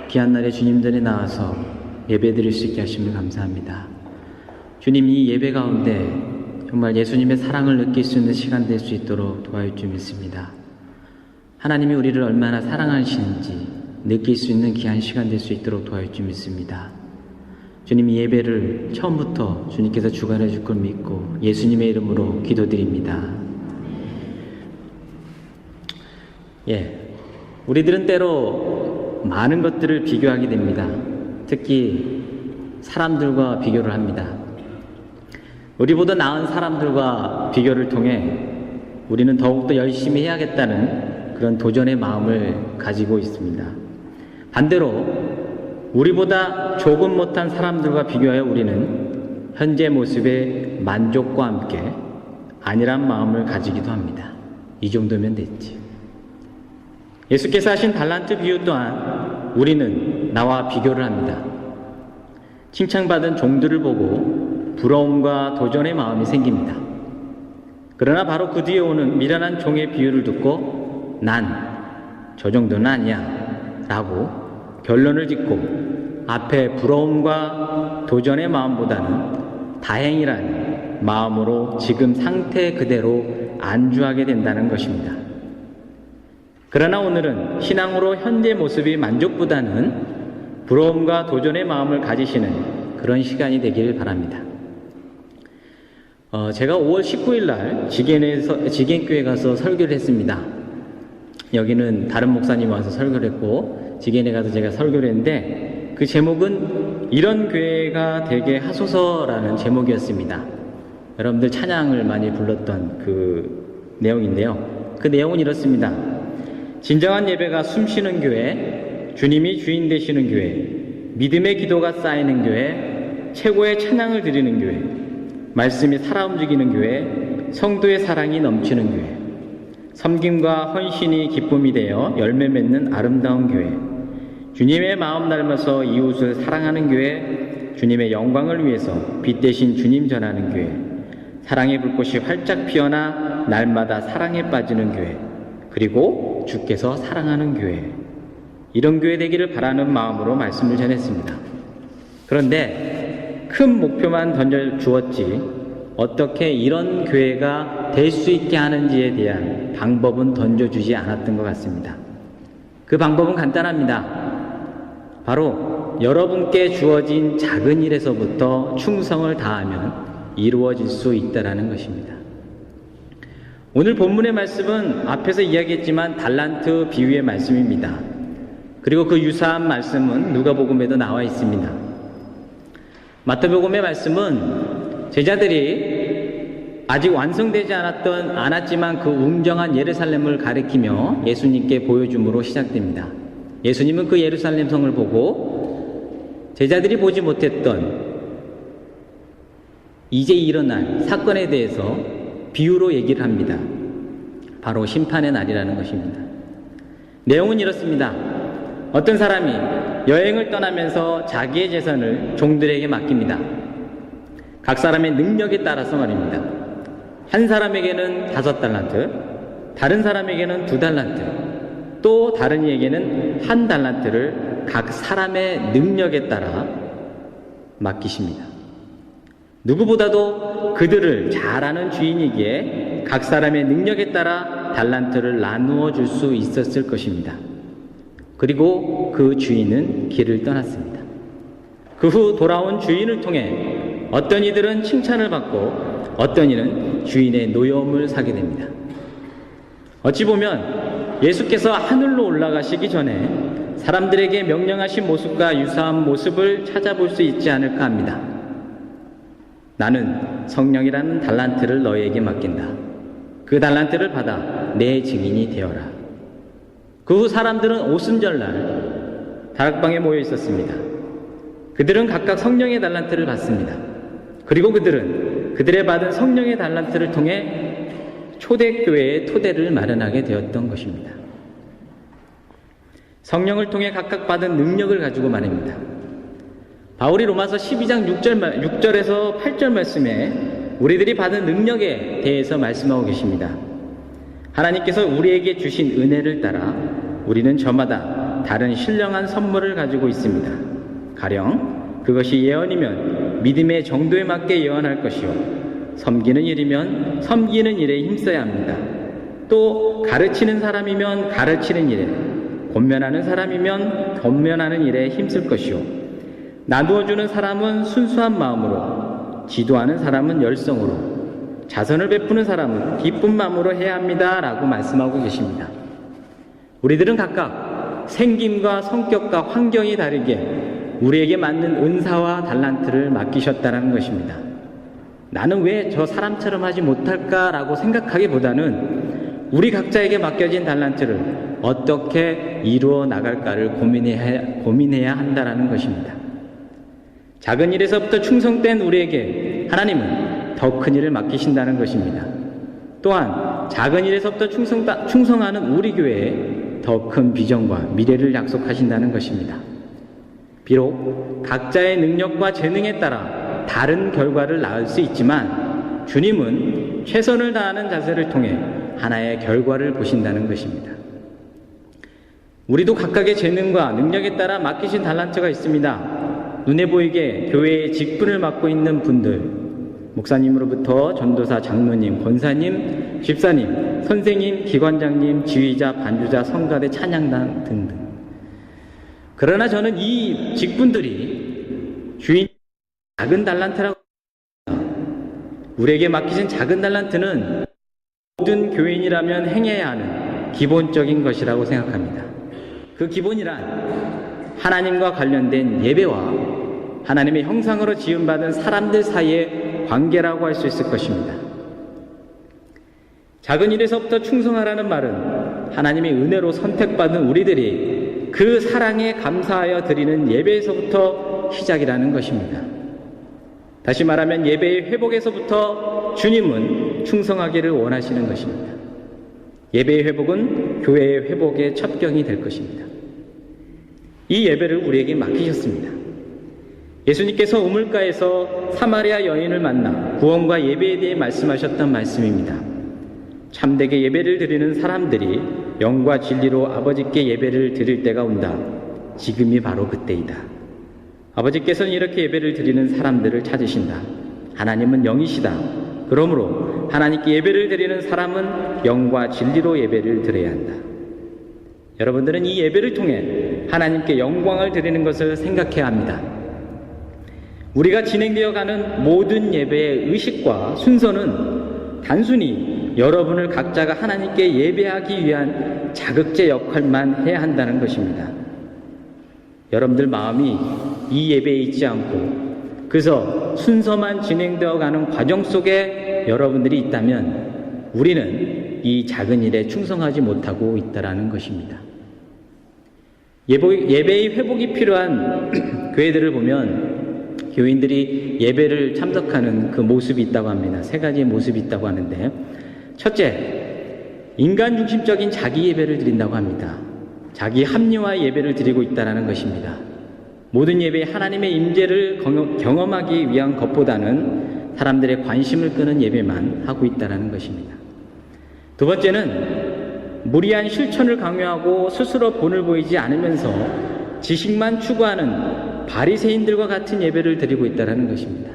귀한 날에 주님 전에 나와서 예배드릴 수 있게 하심을 감사합니다. 주님, 이 예배 가운데 정말 예수님의 사랑을 느낄 수 있는 시간 될 수 있도록 도와줄 줄 믿습니다. 하나님이 우리를 얼마나 사랑하시는지 느낄 수 있는 귀한 시간 될 수 있도록 도와줄 줄 믿습니다. 주님, 이 예배를 처음부터 주님께서 주관해 줄 걸 믿고 예수님의 이름으로 기도드립니다. 우리들은 때로 많은 것들을 비교하게 됩니다. 특히 사람들과 비교를 합니다. 우리보다 나은 사람들과 비교를 통해 우리는 더욱더 열심히 해야겠다는 그런 도전의 마음을 가지고 있습니다. 반대로 우리보다 조금 못한 사람들과 비교하여 우리는 현재 모습의 만족과 함께 안일한 마음을 가지기도 합니다. 이 정도면 됐지. 예수께서 하신 달란트 비유 또한 우리는 나와 비교를 합니다. 칭찬받은 종들을 보고 부러움과 도전의 마음이 생깁니다. 그러나 바로 그 뒤에 오는 미련한 종의 비유를 듣고 난 저 정도는 아니야 라고 결론을 짓고 앞에 부러움과 도전의 마음보다는 다행이라는 마음으로 지금 상태 그대로 안주하게 된다는 것입니다. 그러나 오늘은 신앙으로 현재 모습이 만족보다는 부러움과 도전의 마음을 가지시는 그런 시간이 되길 바랍니다. 제가 5월 19일 날 지겐교회 가서 설교를 했습니다. 여기는 다른 목사님 와서 설교를 했고 지겐에 가서 제가 설교를 했는데 그 제목은 이런 교회가 되게 하소서라는 제목이었습니다. 여러분들 찬양을 많이 불렀던 그 내용인데요. 그 내용은 이렇습니다. 진정한 예배가 숨쉬는 교회, 주님이 주인 되시는 교회, 믿음의 기도가 쌓이는 교회, 최고의 찬양을 드리는 교회, 말씀이 살아 움직이는 교회, 성도의 사랑이 넘치는 교회, 섬김과 헌신이 기쁨이 되어 열매 맺는 아름다운 교회, 주님의 마음 닮아서 이웃을 사랑하는 교회, 주님의 영광을 위해서 빛 대신 주님 전하는 교회, 사랑의 불꽃이 활짝 피어나 날마다 사랑에 빠지는 교회, 그리고 주께서 사랑하는 교회, 이런 교회 되기를 바라는 마음으로 말씀을 전했습니다. 그런데 큰 목표만 던져주었지 어떻게 이런 교회가 될 수 있게 하는지에 대한 방법은 던져주지 않았던 것 같습니다. 그 방법은 간단합니다. 바로 여러분께 주어진 작은 일에서부터 충성을 다하면 이루어질 수 있다는 것입니다. 오늘 본문의 말씀은 앞에서 이야기했지만 달란트 비유의 말씀입니다. 그리고 그 유사한 말씀은 누가복음에도 나와 있습니다. 마태복음의 말씀은 제자들이 아직 완성되지 않았지만 그 웅장한 예루살렘을 가리키며 예수님께 보여줌으로 시작됩니다. 예수님은 그 예루살렘 성을 보고 제자들이 보지 못했던 이제 일어날 사건에 대해서 비유로 얘기를 합니다. 바로 심판의 날이라는 것입니다. 내용은 이렇습니다. 어떤 사람이 여행을 떠나면서 자기의 재산을 종들에게 맡깁니다. 각 사람의 능력에 따라서 말입니다. 한 사람에게는 5달란트, 다른 사람에게는 2달란트, 또 다른 이에게는 1달란트를 각 사람의 능력에 따라 맡기십니다. 누구보다도 그들을 잘 아는 주인이기에 각 사람의 능력에 따라 달란트를 나누어 줄 수 있었을 것입니다. 그리고 그 주인은 길을 떠났습니다. 그 후 돌아온 주인을 통해 어떤 이들은 칭찬을 받고 어떤 이는 주인의 노여움을 사게 됩니다. 어찌 보면 예수께서 하늘로 올라가시기 전에 사람들에게 명령하신 모습과 유사한 모습을 찾아볼 수 있지 않을까 합니다. 나는 성령이라는 달란트를 너희에게 맡긴다. 그 달란트를 받아 내 증인이 되어라. 그 후 사람들은 오순절날 다락방에 모여 있었습니다. 그들은 각각 성령의 달란트를 받습니다. 그리고 그들은 그들의 받은 성령의 달란트를 통해 초대교회의 토대를 마련하게 되었던 것입니다. 성령을 통해 각각 받은 능력을 가지고 말입니다. 바울이 로마서 12장 6절에서 8절 말씀에 우리들이 받은 능력에 대해서 말씀하고 계십니다. 하나님께서 우리에게 주신 은혜를 따라 우리는 저마다 다른 신령한 선물을 가지고 있습니다. 가령 그것이 예언이면 믿음의 정도에 맞게 예언할 것이요, 섬기는 일이면 섬기는 일에 힘써야 합니다. 또 가르치는 사람이면 가르치는 일에, 권면하는 사람이면 권면하는 일에 힘쓸 것이요, 나누어주는 사람은 순수한 마음으로, 지도하는 사람은 열성으로, 자선을 베푸는 사람은 기쁜 마음으로 해야 합니다 라고 말씀하고 계십니다. 우리들은 각각 생김과 성격과 환경이 다르게 우리에게 맞는 은사와 달란트를 맡기셨다는 것입니다. 나는 왜 저 사람처럼 하지 못할까라고 생각하기보다는 우리 각자에게 맡겨진 달란트를 어떻게 이루어 나갈까를 고민해야 한다는 것입니다. 작은 일에서부터 충성된 우리에게 하나님은 더 큰 일을 맡기신다는 것입니다. 또한 작은 일에서부터 충성하는 우리 교회에 더 큰 비전과 미래를 약속하신다는 것입니다. 비록 각자의 능력과 재능에 따라 다른 결과를 낳을 수 있지만 주님은 최선을 다하는 자세를 통해 하나의 결과를 보신다는 것입니다. 우리도 각각의 재능과 능력에 따라 맡기신 달란트가 있습니다. 눈에 보이게 교회의 직분을 맡고 있는 분들, 목사님으로부터 전도사, 장로님, 권사님, 집사님, 선생님, 기관장님, 지휘자, 반주자, 성가대, 찬양단 등등. 그러나 저는 이 직분들이 주인 작은 달란트라고 합니다. 우리에게 맡기신 작은 달란트는 모든 교인이라면 행해야 하는 기본적인 것이라고 생각합니다. 그 기본이란 하나님과 관련된 예배와 하나님의 형상으로 지음받은 사람들 사이의 관계라고 할 수 있을 것입니다. 작은 일에서부터 충성하라는 말은 하나님의 은혜로 선택받은 우리들이 그 사랑에 감사하여 드리는 예배에서부터 시작이라는 것입니다. 다시 말하면 예배의 회복에서부터 주님은 충성하기를 원하시는 것입니다. 예배의 회복은 교회의 회복의 첩경이 될 것입니다. 이 예배를 우리에게 맡기셨습니다. 예수님께서 우물가에서 사마리아 여인을 만나 구원과 예배에 대해 말씀하셨던 말씀입니다. 참되게 예배를 드리는 사람들이 영과 진리로 아버지께 예배를 드릴 때가 온다. 지금이 바로 그때이다. 아버지께서는 이렇게 예배를 드리는 사람들을 찾으신다. 하나님은 영이시다. 그러므로 하나님께 예배를 드리는 사람은 영과 진리로 예배를 드려야 한다. 여러분들은 이 예배를 통해 하나님께 영광을 드리는 것을 생각해야 합니다. 우리가 진행되어가는 모든 예배의 의식과 순서는 단순히 여러분을 각자가 하나님께 예배하기 위한 자극제 역할만 해야 한다는 것입니다. 여러분들 마음이 이 예배에 있지 않고 그래서 순서만 진행되어가는 과정 속에 여러분들이 있다면 우리는 이 작은 일에 충성하지 못하고 있다는 것입니다. 예배의 회복이 필요한 교회들을 보면 교인들이 예배를 참석하는 그 모습이 있다고 합니다. 세 가지의 모습이 있다고 하는데, 첫째, 인간 중심적인 자기 예배를 드린다고 합니다. 자기 합리화 예배를 드리고 있다는 것입니다. 모든 예배에 하나님의 임재를 경험하기 위한 것보다는 사람들의 관심을 끄는 예배만 하고 있다는 것입니다. 두 번째는 무리한 실천을 강요하고 스스로 본을 보이지 않으면서 지식만 추구하는 바리새인들과 같은 예배를 드리고 있다는 것입니다.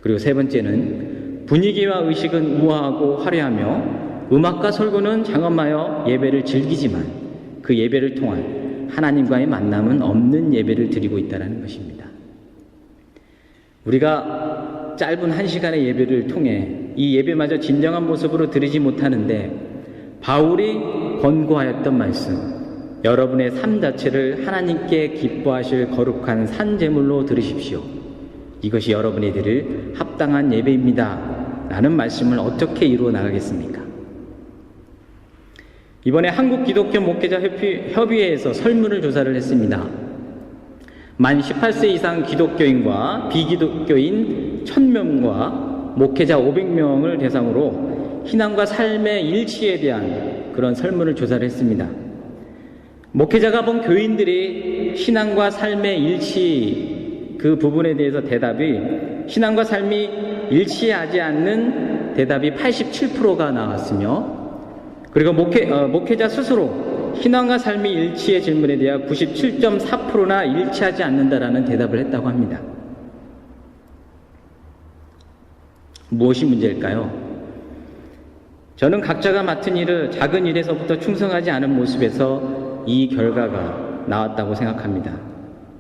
그리고 세 번째는 분위기와 의식은 우아하고 화려하며 음악과 설교는 장엄하여 예배를 즐기지만 그 예배를 통한 하나님과의 만남은 없는 예배를 드리고 있다는 것입니다. 우리가 짧은 1시간의 예배를 통해 이 예배마저 진정한 모습으로 드리지 못하는데 바울이 권고하였던 말씀, 여러분의 삶 자체를 하나님께 기뻐하실 거룩한 산제물로 드리십시오. 이것이 여러분이 드릴 합당한 예배입니다. 라는 말씀을 어떻게 이루어 나가겠습니까? 이번에 한국기독교 목회자 협의회에서 설문을 조사를 했습니다. 만 18세 이상 기독교인과 비기독교인 1000명과 목회자 500명을 대상으로 신앙과 삶의 일치에 대한 그런 설문을 조사를 했습니다. 목회자가 본 교인들이 신앙과 삶의 일치 그 부분에 대해서 대답이 신앙과 삶이 일치하지 않는 대답이 87%가 나왔으며 그리고 목회자 스스로 신앙과 삶이 일치의 질문에 대해 97.4%나 일치하지 않는다라는 대답을 했다고 합니다. 무엇이 문제일까요? 저는 각자가 맡은 일을 작은 일에서부터 충성하지 않은 모습에서 이 결과가 나왔다고 생각합니다.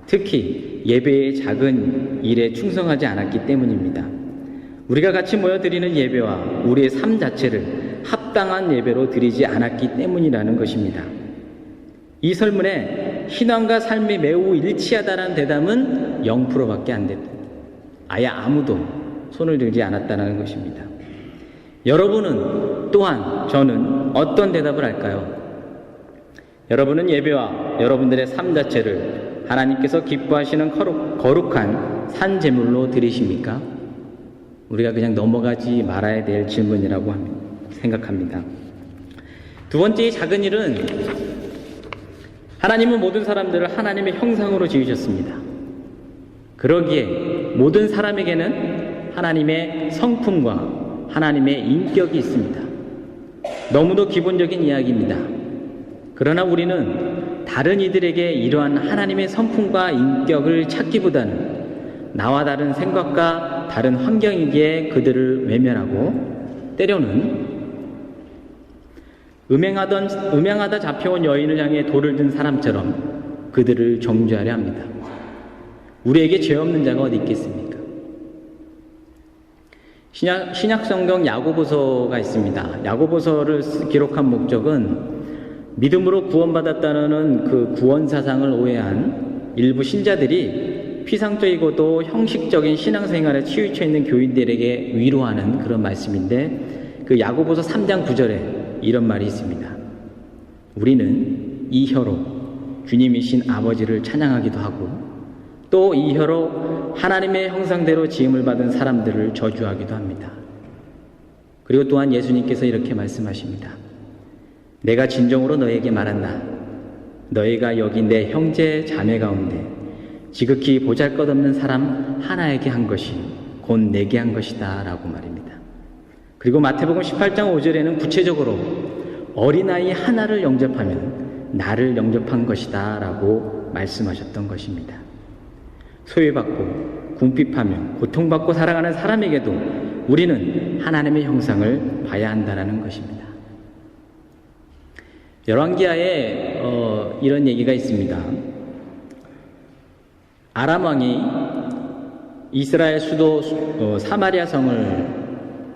특히 예배의 작은 일에 충성하지 않았기 때문입니다. 우리가 같이 모여 드리는 예배와 우리의 삶 자체를 합당한 예배로 드리지 않았기 때문이라는 것입니다. 이 설문에 신앙과 삶이 매우 일치하다는 대답은 0%밖에 안 됐다. 아예 아무도 손을 들지 않았다는 것입니다. 여러분은 또한 저는 어떤 대답을 할까요? 여러분은 예배와 여러분들의 삶 자체를 하나님께서 기뻐하시는 거룩한 산 제물로 드리십니까? 우리가 그냥 넘어가지 말아야 될 질문이라고 생각합니다. 두 번째 작은 일은 하나님은 모든 사람들을 하나님의 형상으로 지으셨습니다. 그러기에 모든 사람에게는 하나님의 성품과 하나님의 인격이 있습니다. 너무도 기본적인 이야기입니다. 그러나 우리는 다른 이들에게 이러한 하나님의 성품과 인격을 찾기보다는 나와 다른 생각과 다른 환경이기에 그들을 외면하고 때로는 음행하다 잡혀온 여인을 향해 돌을 든 사람처럼 그들을 정죄하려 합니다. 우리에게 죄 없는 자가 어디 있겠습니까? 신약성경 야고보서가 있습니다. 야고보서를 기록한 목적은 믿음으로 구원받았다는 그 구원사상을 오해한 일부 신자들이 피상적이고도 형식적인 신앙생활에 치우쳐 있는 교인들에게 위로하는 그런 말씀인데, 그 야고보서 3장 9절에 이런 말이 있습니다. 우리는 이 혀로 주님이신 아버지를 찬양하기도 하고 또 이 혀로 하나님의 형상대로 지음을 받은 사람들을 저주하기도 합니다. 그리고 또한 예수님께서 이렇게 말씀하십니다. 내가 진정으로 너에게 말한다. 너희가 여기 내 형제 자매 가운데 지극히 보잘것없는 사람 하나에게 한 것이 곧 내게 한 것이다 라고 말입니다. 그리고 마태복음 18장 5절에는 구체적으로 어린아이 하나를 영접하면 나를 영접한 것이다 라고 말씀하셨던 것입니다. 소외받고 궁핍하며 고통받고 살아가는 사람에게도 우리는 하나님의 형상을 봐야 한다는 것입니다. 열왕기하에 이런 얘기가 있습니다. 아람 왕이 이스라엘 수도 사마리아 성을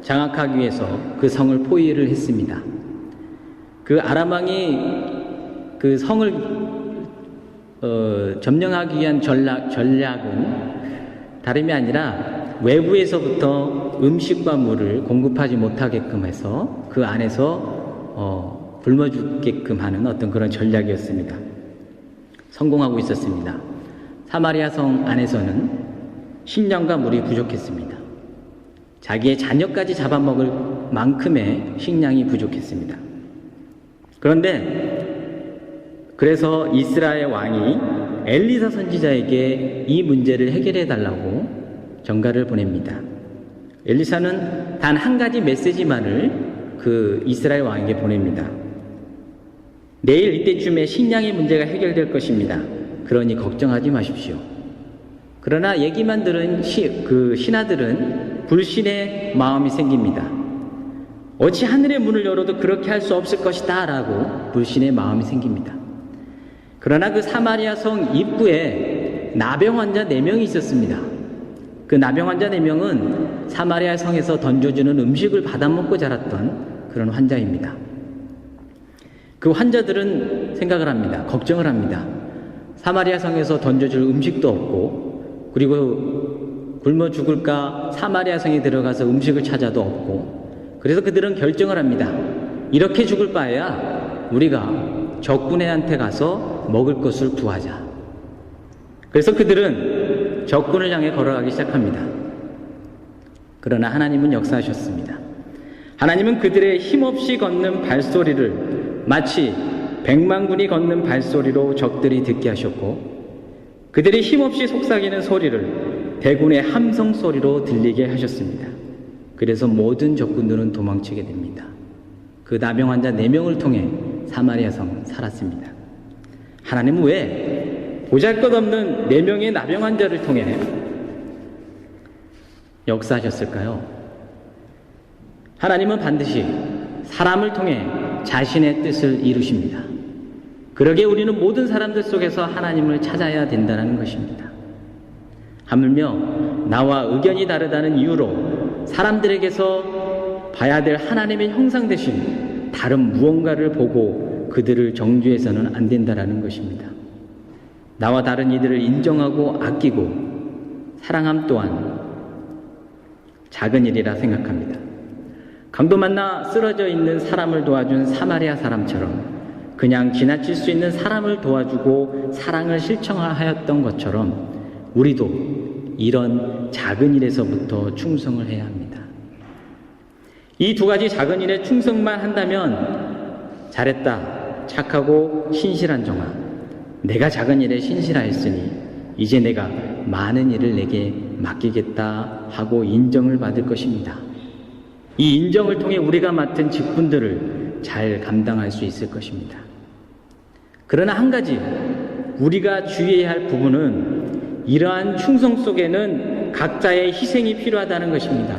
장악하기 위해서 그 성을 포위를 했습니다. 그 아람 왕이 그 성을 점령하기 위한 전략은 다름이 아니라 외부에서부터 음식과 물을 공급하지 못하게끔 해서 그 안에서 굶어 죽게끔 하는 어떤 그런 전략이었습니다. 성공하고 있었습니다. 사마리아 성 안에서는 식량과 물이 부족했습니다. 자기의 자녀까지 잡아먹을 만큼의 식량이 부족했습니다. 그래서 이스라엘 왕이 엘리사 선지자에게 이 문제를 해결해 달라고 전가를 보냅니다. 엘리사는 단 한 가지 메시지만을 그 이스라엘 왕에게 보냅니다. 내일 이때쯤에 식량의 문제가 해결될 것입니다. 그러니 걱정하지 마십시오. 그러나 얘기만 들은 그 신하들은 불신의 마음이 생깁니다. 어찌 하늘의 문을 열어도 그렇게 할 수 없을 것이다 라고 불신의 마음이 생깁니다. 그러나 그 사마리아 성 입구에 나병 환자 4명이 있었습니다. 그 나병 환자 4명은 사마리아 성에서 던져주는 음식을 받아먹고 자랐던 그런 환자입니다. 그 환자들은 생각을 합니다. 걱정을 합니다. 사마리아 성에서 던져줄 음식도 없고, 그리고 굶어 죽을까 사마리아 성에 들어가서 음식을 찾아도 없고, 그래서 그들은 결정을 합니다. 이렇게 죽을 바에야 우리가 적군한테 가서 먹을 것을 구하자. 그래서 그들은 적군을 향해 걸어가기 시작합니다. 그러나 하나님은 역사하셨습니다. 하나님은 그들의 힘없이 걷는 발소리를 마치 100만군이 걷는 발소리로 적들이 듣게 하셨고, 그들이 힘없이 속삭이는 소리를 대군의 함성 소리로 들리게 하셨습니다. 그래서 모든 적군들은 도망치게 됩니다. 그 나병 환자 4명을 통해 사마리아 성 살았습니다. 하나님은 왜 보잘것없는 4명의 나병 환자를 통해 역사하셨을까요? 하나님은 반드시 사람을 통해 자신의 뜻을 이루십니다. 그러기에 우리는 모든 사람들 속에서 하나님을 찾아야 된다는 것입니다. 하물며 나와 의견이 다르다는 이유로 사람들에게서 봐야 될 하나님의 형상 대신 다른 무언가를 보고 그들을 정죄해서는 안 된다는 것입니다. 나와 다른 이들을 인정하고 아끼고 사랑함 또한 작은 일이라 생각합니다. 강도 만나 쓰러져 있는 사람을 도와준 사마리아 사람처럼 그냥 지나칠 수 있는 사람을 도와주고 사랑을 실천하였던 것처럼 우리도 이런 작은 일에서부터 충성을 해야 합니다. 이 2가지 작은 일에 충성만 한다면 잘했다, 착하고 신실한 종아, 내가 작은 일에 신실하였으니 이제 내가 많은 일을 내게 맡기겠다 하고 인정을 받을 것입니다. 이 인정을 통해 우리가 맡은 직분들을 잘 감당할 수 있을 것입니다. 그러나 한 가지 우리가 주의해야 할 부분은 이러한 충성 속에는 각자의 희생이 필요하다는 것입니다.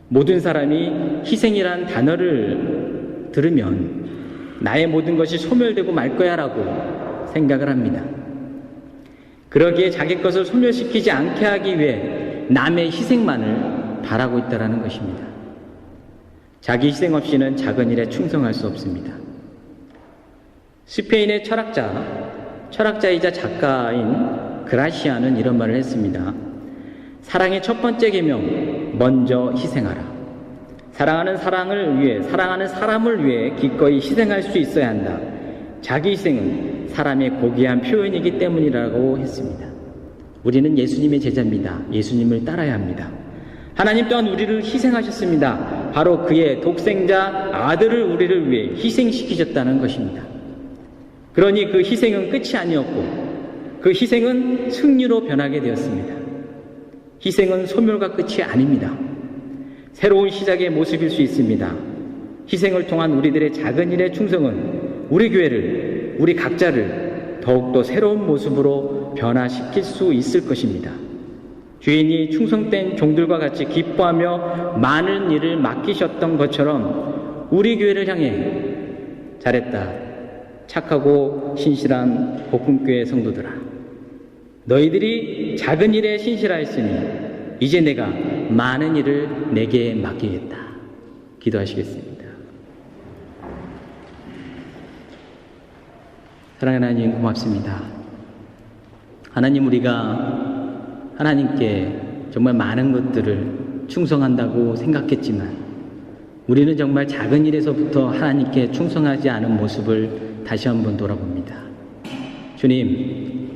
모든 사람이 희생이란 단어를 들으면 나의 모든 것이 소멸되고 말 거야 라고 생각을 합니다. 그러기에 자기 것을 소멸시키지 않게 하기 위해 남의 희생만을 바라고 있다는 것입니다. 자기 희생 없이는 작은 일에 충성할 수 없습니다. 스페인의 철학자이자 작가인 그라시아는 이런 말을 했습니다. 사랑의 첫 번째 계명, 먼저 희생하라. 사랑하는 사람을 위해 기꺼이 희생할 수 있어야 한다. 자기 희생은 사람의 고귀한 표현이기 때문이라고 했습니다. 우리는 예수님의 제자입니다. 예수님을 따라야 합니다. 하나님 또한 우리를 희생하셨습니다. 바로 그의 독생자 아들을 우리를 위해 희생시키셨다는 것입니다. 그러니 그 희생은 끝이 아니었고 그 희생은 승리로 변하게 되었습니다. 희생은 소멸과 끝이 아닙니다. 새로운 시작의 모습일 수 있습니다. 희생을 통한 우리들의 작은 일의 충성은 우리 교회를, 우리 각자를 더욱더 새로운 모습으로 변화시킬 수 있을 것입니다. 주인이 충성된 종들과 같이 기뻐하며 많은 일을 맡기셨던 것처럼 우리 교회를 향해 잘했다, 착하고 신실한 복음교회 성도들아, 너희들이 작은 일에 신실하였으니 이제 내가 많은 일을 내게 맡기겠다. 기도하시겠습니다. 사랑하는 하나님, 고맙습니다. 하나님, 우리가 하나님께 정말 많은 것들을 충성한다고 생각했지만 우리는 정말 작은 일에서부터 하나님께 충성하지 않은 모습을 다시 한번 돌아봅니다. 주님,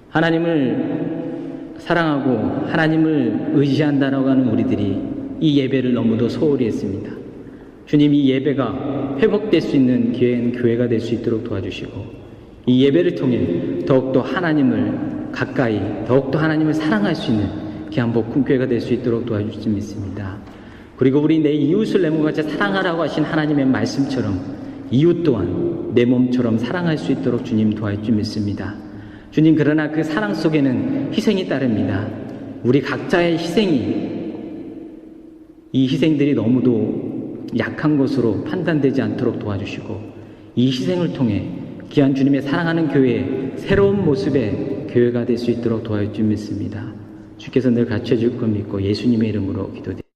하나님을 사랑하고 하나님을 의지한다라고 하는 우리들이 이 예배를 너무도 소홀히 했습니다. 주님, 이 예배가 회복될 수 있는 기회인 교회가 될 수 있도록 도와주시고 이 예배를 통해 더욱더 하나님을 가까이, 더욱더 하나님을 사랑할 수 있는 귀한 복음교회가 될 수 있도록 도와주실 줄 믿습니다. 그리고 우리 내 이웃을 내 몸같이 사랑하라고 하신 하나님의 말씀처럼 이웃 또한 내 몸처럼 사랑할 수 있도록 주님 도와줄 줄 믿습니다. 주님, 그러나 그 사랑 속에는 희생이 따릅니다. 우리 각자의 희생이, 이 희생들이 너무도 약한 것으로 판단되지 않도록 도와주시고 이 희생을 통해 귀한 주님의 사랑하는 교회의 새로운 모습의 교회가 될 수 있도록 도와줄 줄 믿습니다. 주께서 늘 같이 해줄 것 믿고 예수님의 이름으로 기도드립니다.